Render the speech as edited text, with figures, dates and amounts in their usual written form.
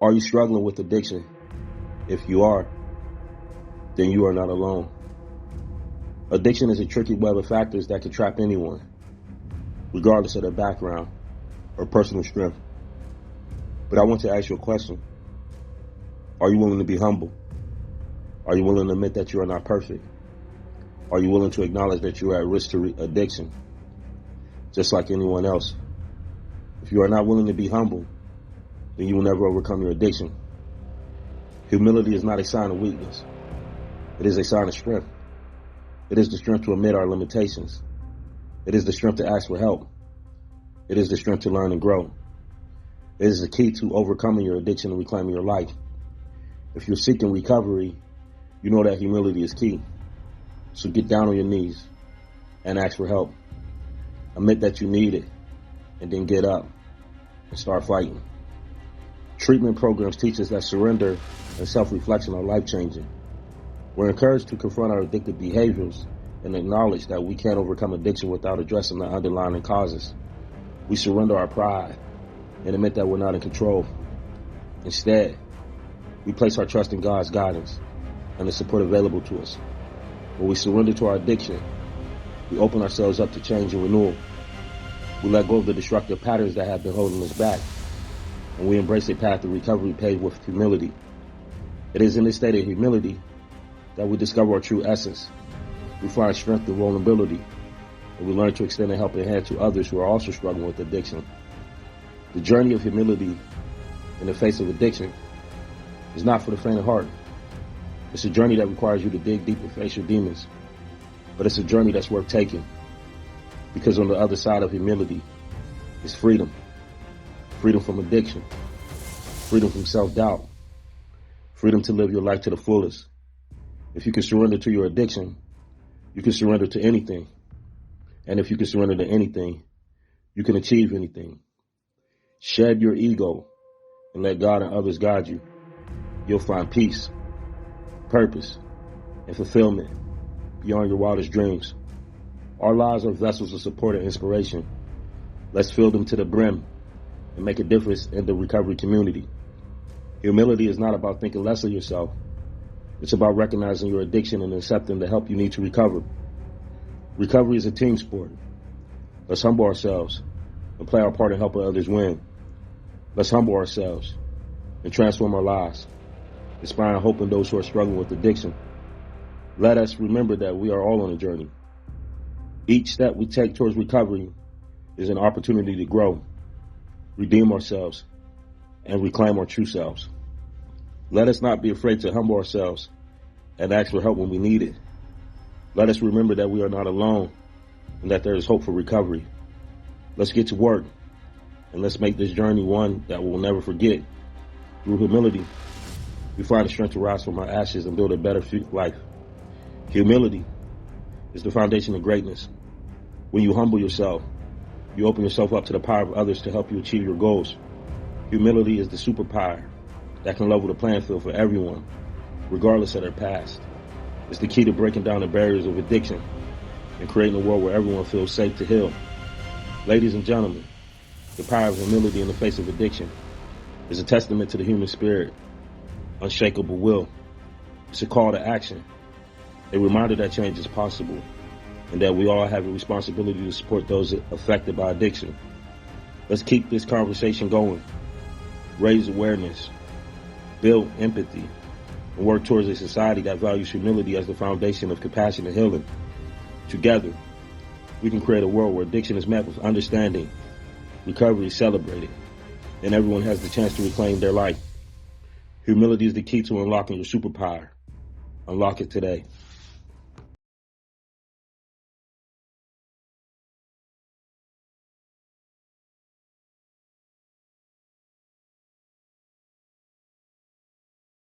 Are you struggling with addiction? If you are, then you are not alone. Addiction is a tricky web of factors that can trap anyone, regardless of their background or personal strength. But I want to ask you a question. Are you willing to be humble? Are you willing to admit that you are not perfect? Are you willing to acknowledge that you are at risk to addiction, just like anyone else? If you are not willing to be humble, then you will never overcome your addiction. Humility is not a sign of weakness. It is a sign of strength. It is the strength to admit our limitations. It is the strength to ask for help. It is the strength to learn and grow. It is the key to overcoming your addiction and reclaiming your life. If you're seeking recovery, you know that humility is key. So get down on your knees and ask for help. Admit that you need it, and then get up and start fighting. Treatment programs teach us that surrender and self-reflection are life-changing. We're encouraged to confront our addictive behaviors and acknowledge that we can't overcome addiction without addressing the underlying causes. We surrender our pride and admit that we're not in control. Instead, we place our trust in God's guidance and the support available to us. When we surrender to our addiction, we open ourselves up to change and renewal. We let go of the destructive patterns that have been holding us back, and we embrace a path to recovery paved with humility. It is in this state of humility that we discover our true essence. We find strength in vulnerability, and we learn to extend a helping hand to others who are also struggling with addiction. The journey of humility in the face of addiction is not for the faint of heart. It's a journey that requires you to dig deep and face your demons. But it's a journey that's worth taking, because on the other side of humility is freedom. Freedom from addiction. Freedom from self-doubt. Freedom to live your life to the fullest. If you can surrender to your addiction, you can surrender to anything. And if you can surrender to anything, you can achieve anything. Shed your ego and let God and others guide you. You'll find peace, purpose, and fulfillment beyond your wildest dreams. Our lives are vessels of support and inspiration. Let's fill them to the brim and make a difference in the recovery community. Humility is not about thinking less of yourself. It's about recognizing your addiction and accepting the help you need to recover. Recovery is a team sport. Let's humble ourselves and play our part in helping others win. Let's humble ourselves and transform our lives, inspiring hope in those who are struggling with addiction. Let us remember that we are all on a journey. Each step we take towards recovery is an opportunity to grow, redeem ourselves, and reclaim our true selves. Let us not be afraid to humble ourselves and ask for help when we need it. Let us remember that we are not alone and that there is hope for recovery. Let's get to work, and let's make this journey one that we'll never forget. Through humility, we find the strength to rise from our ashes and build a better life. Humility is the foundation of greatness. When you humble yourself, you open yourself up to the power of others to help you achieve your goals. Humility is the superpower that can level the playing field for everyone, regardless of their past. It's the key to breaking down the barriers of addiction and creating a world where everyone feels safe to heal. Ladies and gentlemen, the power of humility in the face of addiction is a testament to the human spirit, unshakable will. It's a call to action, a reminder that change is possible, and that we all have a responsibility to support those affected by addiction. Let's keep this conversation going, raise awareness, build empathy, and work towards a society that values humility as the foundation of compassion and healing. Together, we can create a world where addiction is met with understanding, recovery is celebrated, and everyone has the chance to reclaim their life. Humility is the key to unlocking your superpower. Unlock it today.